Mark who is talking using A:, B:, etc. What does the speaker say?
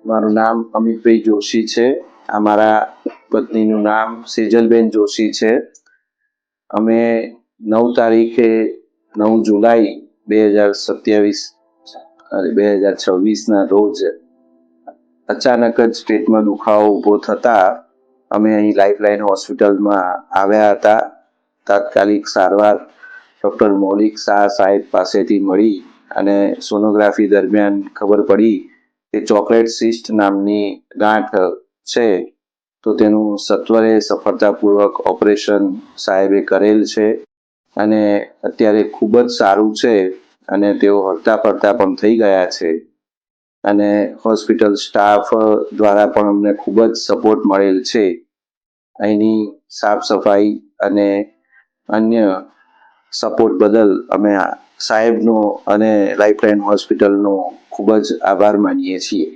A: મારું નામ અમિતભાઈ જોશી છે. આ મારા પત્નીનું નામ સેજલબેન જોશી છે. અમે 9 જુલાઈ 2026ના રોજ અચાનક જ પેટમાં દુખાવો ઊભો થતા અમે અહીં લાઈફલાઈન હોસ્પિટલમાં આવ્યા હતા. તાત્કાલિક સારવાર ડૉક્ટર મૌલિક શાહ સાહેબ પાસેથી મળી અને સોનોગ્રાફી દરમિયાન ખબર પડી કે ચોકલેટ સિસ્ટ નામની ગાંઠ છે. તો તેનું સત્વરે સફળતાપૂર્વક ઓપરેશન સાહેબે કરેલ છે અને અત્યારે ખૂબ જ સારું છે અને તેઓ હરતા ફરતા પણ થઈ ગયા છે. અને હોસ્પિટલ સ્ટાફ દ્વારા પણ અમને ખૂબ જ સપોર્ટ મળેલ છે. અહીંની સાફ સફાઈ અને અન્ય સપોર્ટ બદલ અમે સાહેબનો અને લાઈફલાઈન હોસ્પિટલનો ખૂબ જ આભાર માનીએ છીએ.